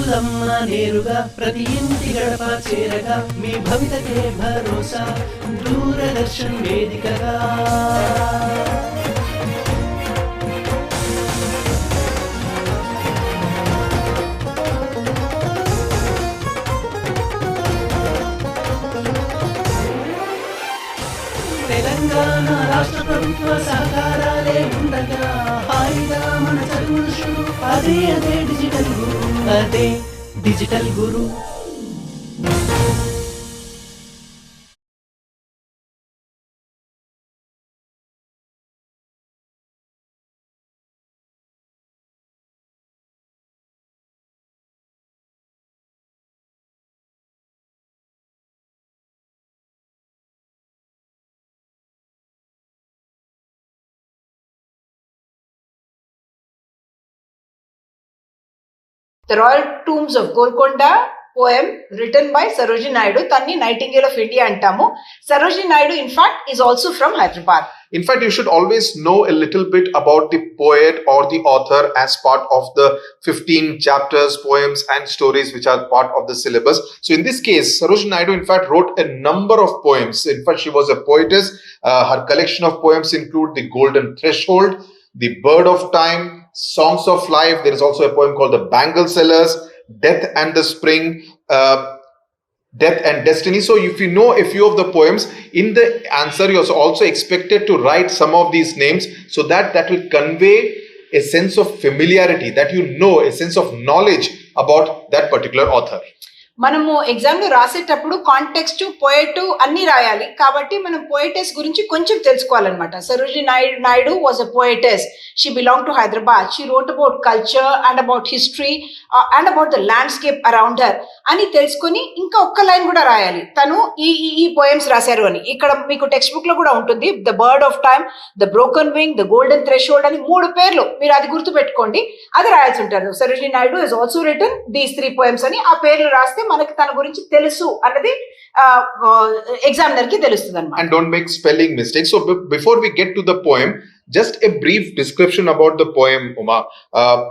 రైతులమ్మ నేరుగా ప్రతి ఇంటి గడప చేరగా మీ భవితకే భరోసా దూరదర్శన్ వేదికగా తెలంగాణ రాష్ట్ర ప్రభుత్వ సహకారాలే ఉండగా హాయిగా మన చదువులు షురు అదే డిజిటల్ గురు అదే digital Guru. The Royal Tombs of Golkonda poem written by Sarojini Naidu, Tanni Nightingale of India antamu. Sarojini Naidu in fact is also from Hyderabad. In fact, you should always know a little bit about the poet or the author as part of the 15 chapters, poems and stories which are part of the syllabus. So in this case, Sarojini Naidu in fact wrote a number of poems. In fact, she was a poetess. Her collection of poems include The Golden Threshold, The Bird of Time, Songs of Life. There is also a poem called The Bangle Sellers, Death and the Spring, Death and Destiny. So if you know a few of the poems, in the answer you're also expected to write some of these names so that will convey a sense of familiarity, that you know, a sense of knowledge about that particular author. మనము exam లో రాసేటప్పుడు context poet అన్ని రాయాలి కాబట్టి మనం poetess గురించి కొంచెం తెలుసుకోవాలన్నమాట. Sarojini Naidu was a poetess. She belong to Hyderabad. She wrote about culture and about history and about the landscape around her అని తెలుసుకొని ఇంకా ఒక్క లైన్ కూడా రాయాలి తను ఈ పోయమ్స్ రాశారు అని. ఇక్కడ మీకు టెక్స్ట్ బుక్ లో కూడా ఉంటుంది. The bird of time, the broken wing, the golden threshold అని 3 పేర్లు. మీరు అది గుర్తు పెట్టుకోండి, అది రాయాల్సి ఉంటారు. Sarojini Naidu is also written these 3 poems అని ఆ పేర్లు రాస్తే మనకి తన గురించి తెలుసు అన్నది ఎగ్జామినర్ కి తెలుస్తుంది అన్నమాట. And don't make spelling mistakes. So before we get to the poem, just a brief description about the poem, Uma.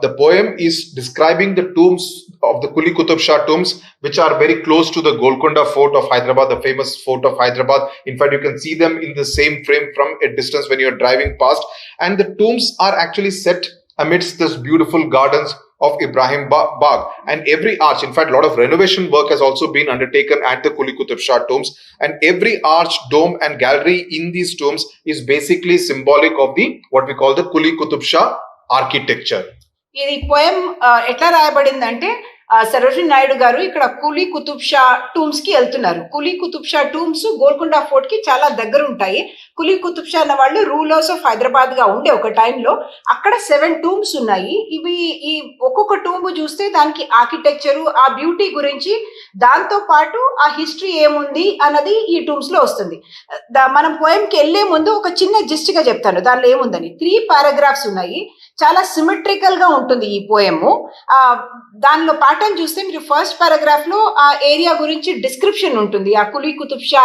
The poem is describing the tombs of the Quli Qutub Shah tombs, which are very close to the Golkonda fort of Hyderabad, the famous fort of Hyderabad. In fact, you can see them in the same frame from a distance when you're driving past. And the tombs are actually set amidst this beautiful gardens of Ibrahim Bagh, and every arch, in fact a lot of renovation work has also been undertaken at the Quli Qutub Shah tombs, and every arch, dome and gallery in these tombs is basically symbolic of the what we call the Quli Qutub Shah architecture. ఇది poem ఎట్లా రాయబడిందంటే సరోజిని నాయుడు గారు ఇక్కడ Quli Qutub Shah tombs కి వెళ్తున్నారు. Quli Qutub Shah tombs Golconda fort కి చాలా దగ్గర ఉంటాయి. కులీ కుతుబ్ షా అన్న వాళ్ళు రూలర్స్ ఆఫ్ హైదరాబాద్ గా ఉండే ఒక టైంలో అక్కడ 7 టూమ్స్ ఉన్నాయి. ఇవి ఈ ఒక్కొక్క టూమ్ చూస్తే దానికి ఆర్కిటెక్చరు, ఆ బ్యూటీ గురించి, దాంతో పాటు ఆ హిస్టరీ ఏముంది అన్నది ఈ టూమ్స్ లో వస్తుంది. మనం పోయంకి వెళ్లే ముందు ఒక చిన్న జిస్ట్ గా చెప్తాను దానిలో ఏముందని. 3 పారాగ్రాఫ్స్ ఉన్నాయి. చాలా సిమెట్రికల్ గా ఉంటుంది ఈ పోయము. దానిలో పాఠం చూస్తే మీరు ఫస్ట్ పారాగ్రాఫ్ లో ఆ ఏరియా గురించి డిస్క్రిప్షన్ ఉంటుంది. ఆ కులీ కుతుబ్ షా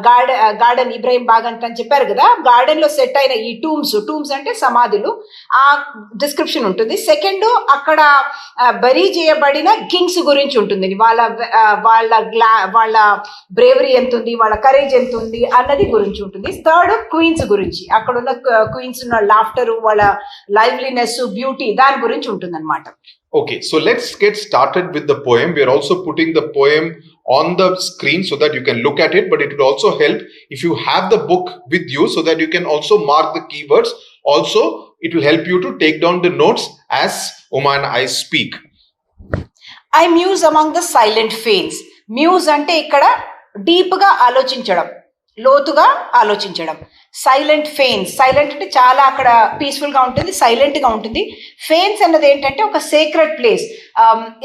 గార్డెన్, ఇబ్రాహిం బాగ్ అని చెప్పారు కదా, గార్డెన్ లో సెట్ అయిన ఈ టూమ్స్ అంటే సమాధులు, ఆ డిస్క్రిప్షన్ ఉంటుంది. సెకండ్, అక్కడ బరీ చేయబడిన కింగ్స్ గురించి ఉంటుంది. వాళ్ళ బ్రేవరీ ఎంత ఉంది, వాళ్ళ కరేజ్ ఎంత ఉంది అన్నది గురించి ఉంటుంది. థర్డ్, క్వీన్స్ గురించి, అక్కడ ఉన్న క్వీన్స్ ఉన్న లాఫ్టర్, వాళ్ళ లైవ్లీనెస్, బ్యూటీ, దాని గురించి ఉంటుంది అనమాట. Okay, so let's get started with the poem. We are also putting the poem on the screen so that you can look at it, but it will also help if you have the book with you so that you can also mark the keywords. Also, it will help you to take down the notes as Uma and I speak. I muse among the silent fanes. Muse అంటే ఇక్కడ deep గా ఆలోచించడం, లోతుగా ఆలోచించడం. Silent fans, silent అంటే చాలా అక్కడ peaceful గా ఉంటుంది, సైలెంట్ గా ఉంటుంది. ఫేన్స్ అన్నది ఏంటంటే ఒక సేక్రెడ్ ప్లేస్.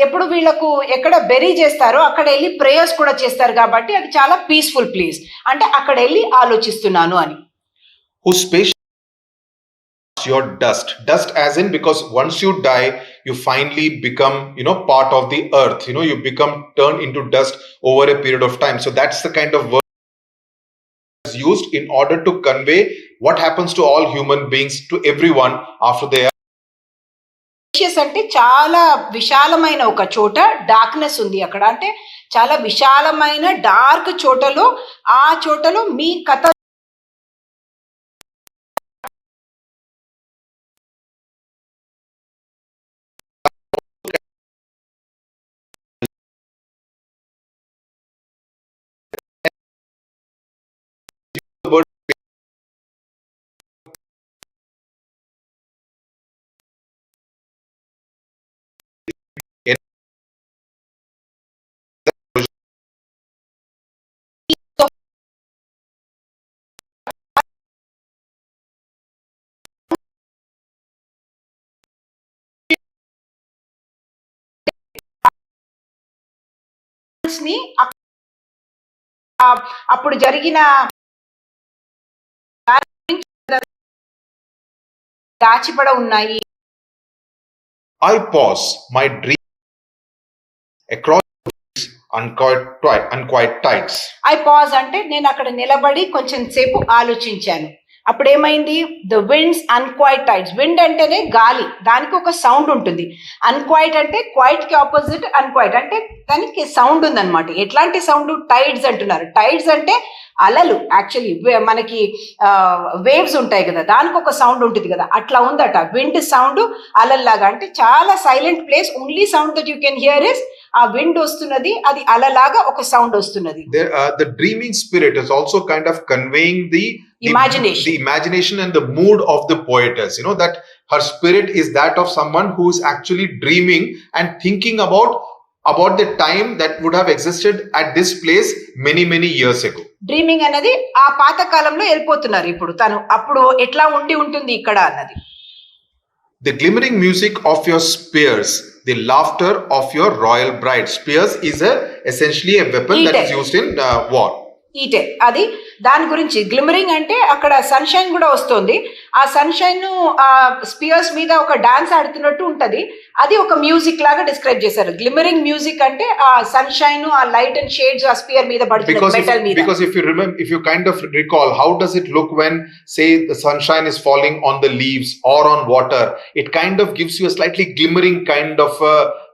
ఎప్పుడు వీళ్ళకు ఎక్కడ బెరీ చేస్తారో అక్కడ వెళ్ళి ప్రేయర్స్ కూడా చేస్తారు కాబట్టి అది చాలా పీస్ఫుల్ ప్లేస్. అంటే అక్కడ వెళ్ళి ఆలోచిస్తున్నాను అని. Whose space your dust as in, because once you die you finally become part of the earth, you become turned into dust over a period of time. So that's the kind of word used in order to convey what happens to all human beings, to everyone after they are. అంటే చాలా విశాలమైన ఒక చోట darkness ఉంది అక్కడ, అంటే చాలా విశాలమైన డార్క్ చోటలో, ఆ చోటలో మీ కథ ని అప్పుడు జరిగిన దాచిపడ ఉన్నాయి. I pause my dream across unquiet tides. I pause అంటే నేను అక్కడ నిలబడి కొంచెం సేపు ఆలోచించాను. అప్పుడు ఏమైంది? The winds unquiet tides. Wind అంటేనే గాలి, దానికి ఒక సౌండ్ ఉంటుంది. అన్క్వైట్ అంటే క్వైట్ కి ఆపోజిట్ అన్క్వైట్, అంటే దానికి సౌండ్ ఉందన్నమాట. ఎట్లాంటి సౌండ్? టైడ్స్ అంటున్నారు. టైడ్స్ అంటే అలలు. యాక్చువల్లీ మనకి వేవ్స్ ఉంటాయి కదా, దానికి ఒక సౌండ్ ఉంటుంది కదా, అట్లా ఉందట. విండ్ సౌండ్ అలల్లాగా, అంటే చాలా silent place. Only sound that you can hear is ఆ విండ్ వస్తున్నది, అది అలలాగా ఒక సౌండ్ వస్తున్నది. The dreaming spirit is also kind of conveying the imagination and the mood of the poetess. You know that her spirit is that of someone who is actually dreaming and thinking about the time that would have existed at this place many years ago. Dreaming అనేది ఆ పాత కాలంలో వెళ్ళిపోతున్నారు. ఇప్పుడు తను అప్పుడు ఎట్లా ఉంటుంది ఇక్కడ అన్నది. The glimmering music of your spears, the laughter of your royal bride. Spears is essentially a weapon that is used in war. ఈటే అది దాని గురించి. గ్లిమరింగ్ అంటే అక్కడ సన్షైన్ కూడా వస్తుంది. ఆ సన్షైన్ ఆ స్పియర్స్ మీద ఒక డాన్స్ ఆడుతున్నట్టు ఉంటది. అది ఒక మ్యూజిక్ లాగా డిస్క్రైబ్ చేశారు. గ్లిమరింగ్ మ్యూజిక్ అంటే ఆ సన్షైన్, ఆ లైట్ అండ్ షేడ్స్ ఆ స్పియర్ మీద పడుతుంది, మెటల్ మీద. Because if you kind of recall, how does it look when, say, the sunshine is falling on the leaves or on water? It kind of gives you a slightly glimmering kind of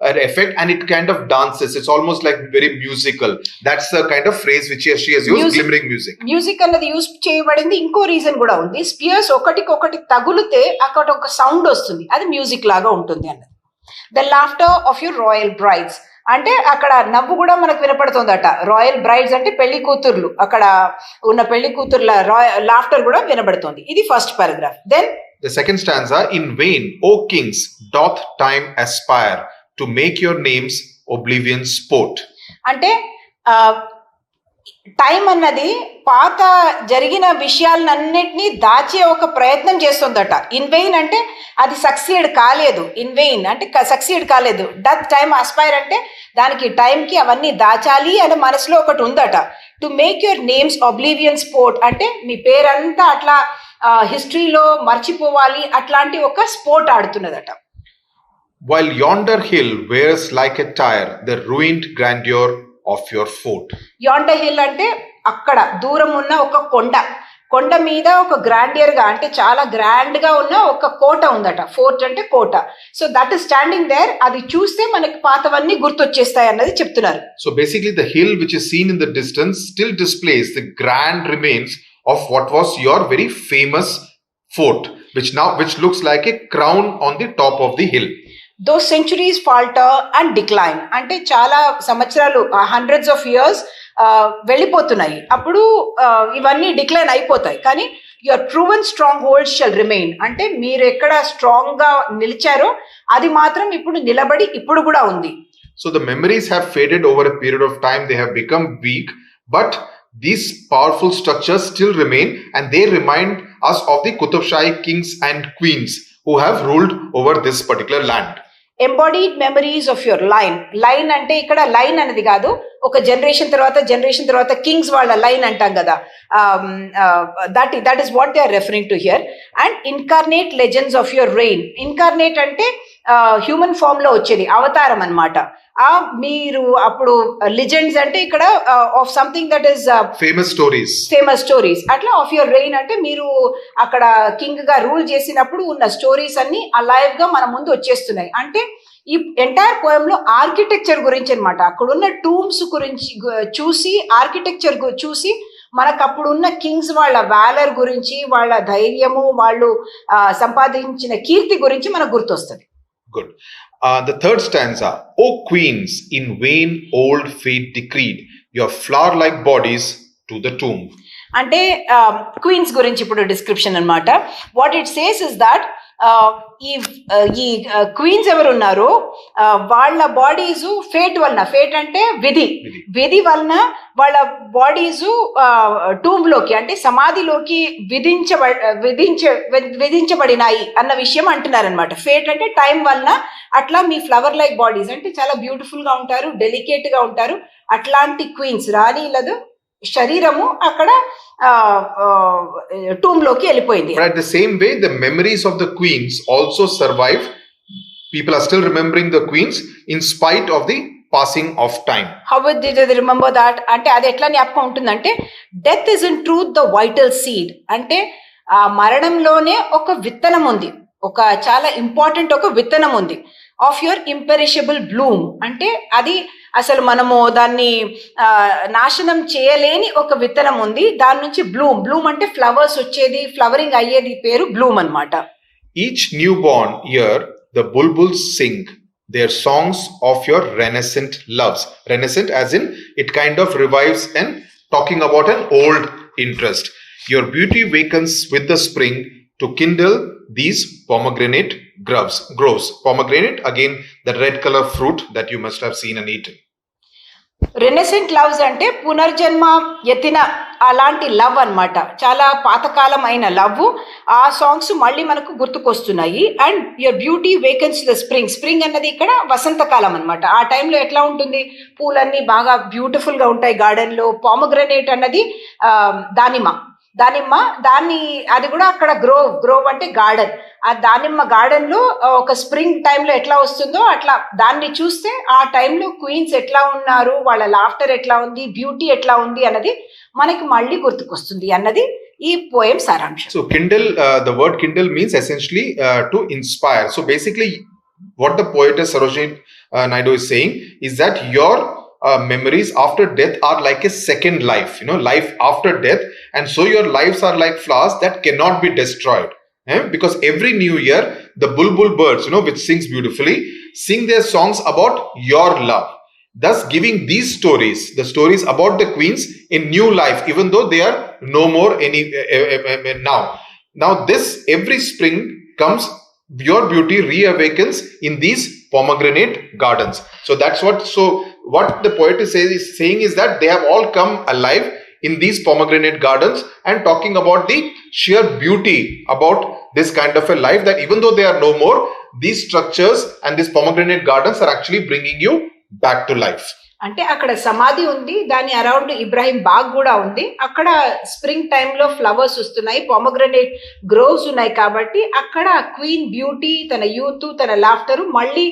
an effect, and it kind of dances. It's almost like very musical. That's the kind of phrase which she has used, glimmering music. Music అన్నది use చేయబడింది. ఇంకో reason కూడా ఉంది. Spheres ఒకటికొకటి తగులితే అక్కడ ఒక sound వస్తుంది, అది music లాగా ఉంటుంది అన్నది. The laughter of your royal brides అంటే అక్కడ నవ్వు కూడా మనకు వినపడుతుందట. రాయల్ బ్రైడ్స్ అంటే పెళ్లి కూతుర్లు, అక్కడ ఉన్న పెళ్లి కూతుర్ల లాఫ్టర్ కూడా వినబడుతుంది. ఇది first paragraph. Then the second stanza, in vain, O kings, doth time aspire to make your names oblivion's sport. అంటే టైం అన్నది పాత జరిగిన విషయాలన్నిటినీ దాచే ఒక ప్రయత్నం చేస్తుందట. ఇన్ వెయిన్ అంటే అది సక్సీడ్ కాలేదు. ఇన్ వెయిన్ అంటే సక్సీడ్ కాలేదు. డత్ టైమ్ అస్పైర్ అంటే దానికి టైంకి అవన్నీ దాచాలి అని మనసులో ఒకటి ఉందట. To make your names oblivion sport అంటే మీ పేరంతా అట్లా హిస్టరీలో మర్చిపోవాలి, అట్లాంటి ఒక స్పోర్ట్ ఆడుతున్నదట. While yonder hill wears like a tire the ruined grandeur of your fort. Yonder hill అంటే అక్కడ దూరం ఉన్న ఒక కొండ మీద ఒక గ్రాండియర్ గా, అంటే చాలా గ్రాండ్ గా ఉన్న ఒక కోట ఉందట. ఫోర్ట్ అంటే కోట. So that is standing there. అది చూస్తే మనకి పాతవన్నీ గుర్తొచ్చేస్తాయి అన్నది చెప్తున్నారు. So basically the hill which is seen in the distance still displays the grand remains of what was your very famous fort, which looks like a crown on the top of the hill. Those centuries falter and decline అంటే చాలా సంవత్సరాలు, hundreds of years వెళ్ళిపోతున్నాయి. అప్పుడు ఇవన్నీ decline అయిపోతాయి. కానీ your truant strong hold shall remain అంటే మీరు ఎక్కడ స్ట్రాంగ్ గా నిలిచారో అది మాత్రం ఇప్పుడు నిలబడి ఇప్పుడు కూడా ఉంది. So the memories have faded over a period of time. They have become weak, but these powerful structures still remain, and they remind us of the Qutub Shahi kings and queens who have ruled over this particular land. Embodied memories of your line అంటే ఇక్కడ line అనేది కాదు, ఒక generation తర్వాత Kings వాళ్ళ line అంటాం కదా, that is what they are referring to here. And incarnate legends of your reign. Incarnate అంటే హ్యూమన్ ఫామ్ లో వచ్చేది, అవతారం అన్నమాట. మీరు అప్పుడు లిజెండ్స్ అంటే ఇక్కడ of something that is famous stories అట్లా ఆఫ్ యువర్ రెయిన్ అంటే మీరు అక్కడ కింగ్ గా రూల్ చేసినప్పుడు ఉన్న స్టోరీస్ అన్ని అలైవ్ గా మన ముందు వచ్చేస్తున్నాయి. అంటే ఈ ఎంటైర్ పోయం లో ఆర్కిటెక్చర్ గురించి అనమాట. అక్కడున్న టూమ్స్ గురించి చూసి, ఆర్కిటెక్చర్ చూసి మనకు అప్పుడున్న కింగ్స్ వాళ్ళ వాలర్ గురించి, వాళ్ళ ధైర్యము, వాళ్ళు సంపాదించిన కీర్తి గురించి మనకు గుర్తొస్తుంది. Good. The third stanza, O queens, in vain old fate decreed your flower-like bodies to the tomb. అంటే క్వీన్స్ గురించి ఇప్పుడు డిస్క్రిప్షన్ అన్నమాట. What it says is that ఈ క్వీన్స్ ఎవరు ఉన్నారో వాళ్ళ బాడీస్ ఫేట్ వలన, ఫేట్ అంటే విధి వలన వాళ్ళ బాడీస్ టూమ్ లోకి అంటే సమాధిలోకి విధించబడినాయి అన్న విషయం అంటున్నారు అనమాట. ఫేట్ అంటే టైం వలన అట్లా మీ ఫ్లవర్ లైక్ బాడీస్ అంటే చాలా బ్యూటిఫుల్ గా ఉంటారు, డెలికేట్ గా ఉంటారు. అట్లాంటి క్వీన్స్ రాణీలదు శరీరము అక్కడ టూమ్ లోకి వెళ్ళిపోయింది. But at the same way, the memories of the queens also survive. People are still remembering the queens in spite of the passing of time. How did they remember that? అంటే అది ఎట్లా జ్ఞాపకం ఉంటుందంటే, death is in truth the vital seed. అంటే ఆ మరణంలోనే ఒక విత్తనం ఉంది, ఒక చాలా ఇంపార్టెంట్ ఒక విత్తనం ఉంది. ఆఫ్ యువర్ ఇంపెరిషబుల్ బ్లూమ్ అంటే అది అసలు మనము దాన్ని నాశనం చేయలేని ఒక విత్తనం ఉంది. దాని నుంచి బ్లూమ్ అంటే ఫ్లవర్స్ వచ్చేది, ఫ్లవరింగ్ అయ్యేది పేరు బ్లూమ్ అన్నమాట. Each newborn year the bulbuls sing their songs of your renaissant loves. Renaissant as in it kind of revives and talking about an old interest. Your beauty wakens with the spring to kindle these pomegranate grows. Pomegranate, again the red color fruit that you must have seen and eaten. Renascent loves అంటే పునర్జన్మ ఎత్తిన అలాంటి love అన్నమాట. చాలా పాతకాలం అయిన love. ఆ songs మళ్ళీ మనకు గుర్తుకొస్తున్నాయి. And your beauty వేకెన్స్ the spring అన్నది ఇక్కడ వసంతకాలం అన్నమాట. ఆ టైంలో ఎట్లా ఉంటుంది, పూలన్నీ బాగా బ్యూటిఫుల్ గా ఉంటాయి గార్డెన్ లో. పామోగ్రనేట్ అన్నది దానిమ్మ దాన్ని అది కూడా అక్కడ గ్రోవ్ అంటే గార్డెన్. ఆ దానిమ్మ గార్డెన్ లో ఒక స్ప్రింగ్ టైంలో ఎట్లా వస్తుందో అట్లా దాన్ని చూస్తే ఆ టైంలో క్వీన్స్ ఎట్లా ఉన్నారు, వాళ్ళ లాఫ్టర్ ఎట్లా ఉంది, బ్యూటీ ఎట్లా ఉంది అన్నది మనకి మళ్ళీ గుర్తుకొస్తుంది అన్నది ఈ పోయం సారాంశం. So kindle, the word kindle means essentially to inspire. So basically what the poetess Sarojini Naidu is saying is that your memories after death are like a second life, life after death, and so your lives are like flowers that cannot be destroyed. Because every new year the bulbul birds, which sings beautifully, sing their songs about your love, thus giving these stories, the stories about the queens, in new life, even though they are no more any now this every spring comes, your beauty reawakens in these pomegranate gardens. So that's what the poet is saying is that they have all come alive in these pomegranate gardens and talking about the sheer beauty about this kind of a life, that even though they are no more, these structures and these pomegranate gardens are actually bringing you back to life. అంటే అక్కడ సమాధి ఉంది, దాని around Ibrahim బాగ్ కూడా ఉంది. అక్కడ spring టైంలో flowers వస్తున్నాయి, పొమగ్రనేట్ గ్రోవ్స్ ఉన్నాయి. కాబట్టి అక్కడ క్వీన్ బ్యూటీ, తన యూత్, తన లాఫ్టర్ మళ్ళీ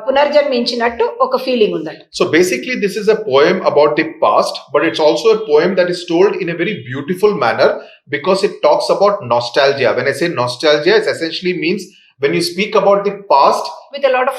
పునర్జన్మించినట్టు ఒక ఫీలింగ్ ఉందంట. So basically this is a poem about the past, but it's also a poem that is told in a very beautiful manner because it talks about nostalgia. When I say nostalgia, it essentially means when you speak about the past with a lot of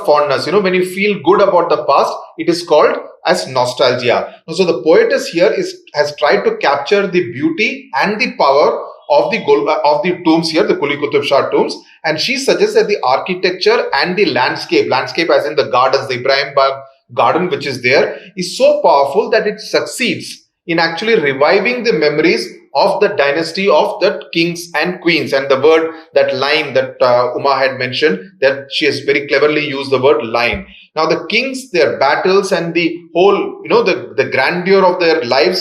fondness, when you feel good about the past, it is called as nostalgia. So the poetess here has tried to capture the beauty and the power of the tombs here, the Quli Qutub Shah tombs, and she suggests that the architecture and the landscape as in the gardens, the Ibrahim Bagh garden which is there, is so powerful that it succeeds in actually reviving the memories of the dynasty of the kings and queens. And the word, that line that Uma had mentioned, that she has very cleverly used the word line. Now the kings, their battles and the whole, the grandeur of their lives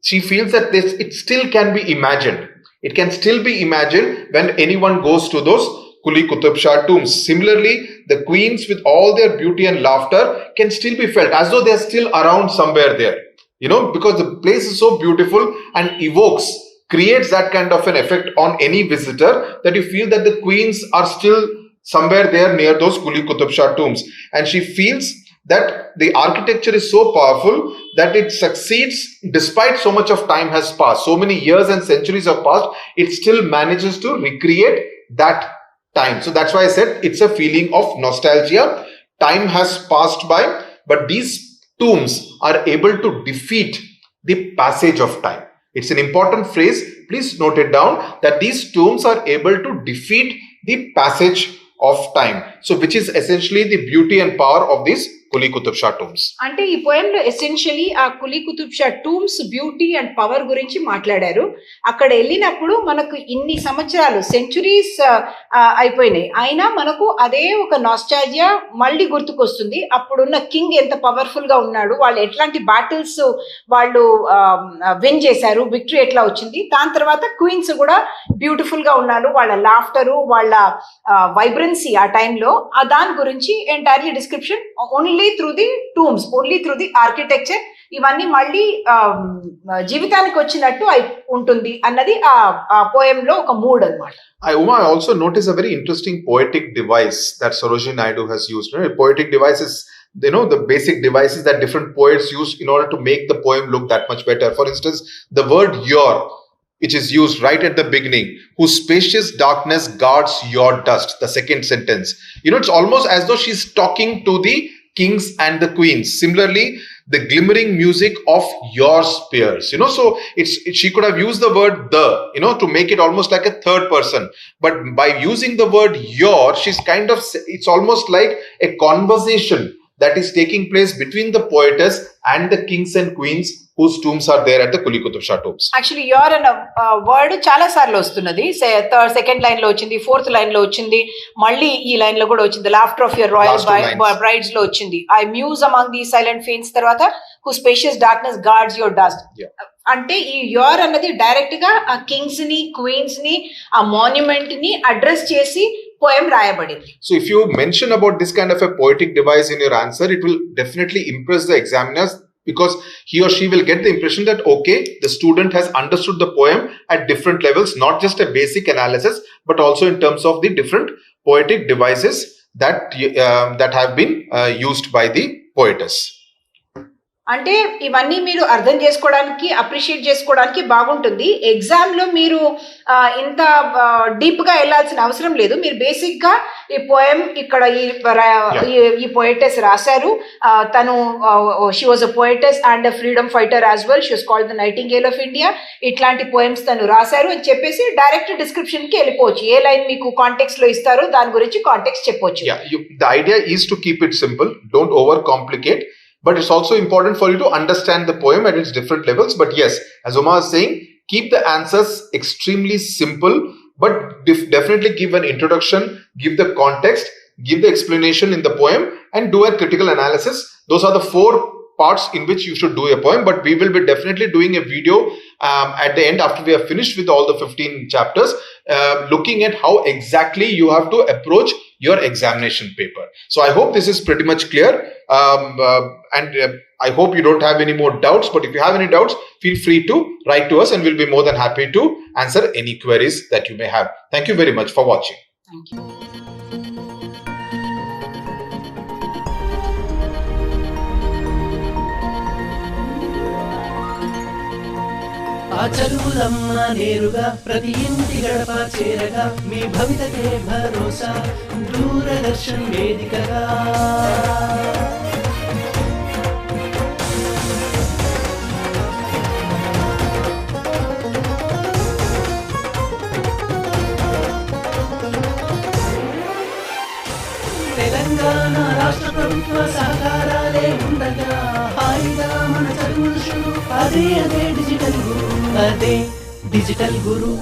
she feels that it still can be imagined. It can still be imagined when anyone goes to those Quli Qutub Shah tombs. Similarly, the queens with all their beauty and laughter can still be felt as though they are still around somewhere there. Because the place is so beautiful and creates that kind of an effect on any visitor that you feel that the queens are still somewhere there near those Quli Qutub Shah tombs. And she feels that the architecture is so powerful that it succeeds despite so much of time has passed. So many years and centuries have passed, it still manages to recreate that time. So that's why I said it's a feeling of nostalgia. Time has passed by, but these tombs are able to defeat the passage of time. It's an important phrase. Please note it down, that these tombs are able to defeat the passage of time. So which is essentially the beauty and power of these Quli Qutub Shah tombs. అంటే ఈ poem లో essentially ఆ Quli Qutub Shah tombs beauty and power గురించి మాట్లాడారు. అక్కడ వెళ్ళినప్పుడు మనకు ఇన్ని సంవత్సరాలు సెంచురీస్ అయిపోయినాయి, అయినా మనకు అదే ఒక నాస్టాల్జియా మళ్ళీ గుర్తుకొస్తుంది. అప్పుడున్న కింగ్ ఎంత పవర్ఫుల్ గా ఉన్నాడు, వాళ్ళు ఎట్లాంటి బ్యాటిల్స్ వాళ్ళు విన్ చేశారు, విక్టరీ ఎట్లా వచ్చింది. దాని తర్వాత క్వీన్స్ కూడా బ్యూటిఫుల్ గా ఉన్నారు, వాళ్ళ లాఫ్టరు, వాళ్ళ వైబ్రెన్సీ ఆ టైంలో, దాని గురించి entirely description only through the tombs, only through the architecture. ఇవన్నీ మళ్ళీ జీవితానికి వచ్చినట్టు ఉంటుంది అన్నది ఆ పోయంలో ఒక మూడ్ అన్నమాట. Uma, I also notice a very interesting poetic device that Sarojini Naidu has used. A poetic device is, the basic devices that different poets use in order to make the poem look that much better. For instance, the word your, which is used right at the beginning, whose spacious darkness guards your dust, the second sentence. It's almost as though she's talking to the kings and the queens. Similarly, the glimmering music of your spears. So she could have used the word the, to make it almost like a third person. But by using the word your, she's it's almost like a conversation that is taking place between the poetess and the kings and queens whose tombs are there at the Quli Qutub Shah tombs. Actually, your అన్న word చాలా సార్లు వస్తున్నది. Second line లో వచ్చింది, fourth line లో వచ్చింది, మళ్ళీ ఈ లైన్ లో కూడా వచ్చింది. Laughter of your royal brides లో వచ్చింది. I muse among the silent fanes తర్వాత whose spacious darkness guards your dust. అంటే ఈ యోర్ అన్నది డైరెక్ట్ గా ఆ కింగ్స్ ని, క్వీన్స్ ని, ఆ మాన్యుమెంట్ ని అడ్రస్ చేసి పోయం రాయబడింది. So if you mention about this kind of a poetic device in your answer, it will definitely impress the examiners, because he or she will get the impression that, okay, the student has understood the poem at different levels, not just a basic analysis, but also in terms of the different poetic devices that have been used by the poetess. అంటే ఇవన్నీ మీరు అర్థం చేసుకోవడానికి, appreciate చేసుకోవడానికి బాగుంటుంది. Exam లో మీరు ఇంత డీప్ గా వెళ్ళాల్సిన అవసరం లేదు. మీరు బేసిక్ గా ఈ పోయం ఇక్కడ ఈ పోయటెస్ రాశారు, తను she was a poetess and a freedom fighter as well, she was called the nightingale of India, ఇట్లాంటి పోయమ్స్ తను రాశారు అని చెప్పేసి డైరెక్ట్ డిస్క్రిప్షన్ కి వెళ్ళిపోవచ్చు. ఏ లైన్ మీకు కాంటెక్స్ట్ లో ఇస్తారో దాని గురించి కాంటెక్స్ట్ చెప్పొచ్చు. The idea is to keep it simple, don't over complicate. But it's also important for you to understand the poem at its different levels. But yes, as Uma is saying, keep the answers extremely simple, but definitely give an introduction, give the context, give the explanation in the poem, and do a critical analysis. Those are the 4 parts in which you should do a poem. But we will be definitely doing a video at the end, after we have finished with all the 15 chapters, looking at how exactly you have to approach your examination paper. So I hope this is pretty much clear, and I hope you don't have any more doubts. But if you have any doubts, feel free to write to us, and we'll be more than happy to answer any queries that you may have. Thank you very much for watching. Thank you. ఆ చదువులమ్మ నేరుగా ప్రతి ఇంటి గడప చేరగా, మీ భవితకే భరోసా దూరదర్శన్ వేదికగా. తెలంగాణ రాష్ట్ర ప్రభుత్వ సహకారాలే ఉండగా, హాయిగా మన చదువులు షురు. అదే డిజిటల్ గురు, అదే డిజిటల్ గురు.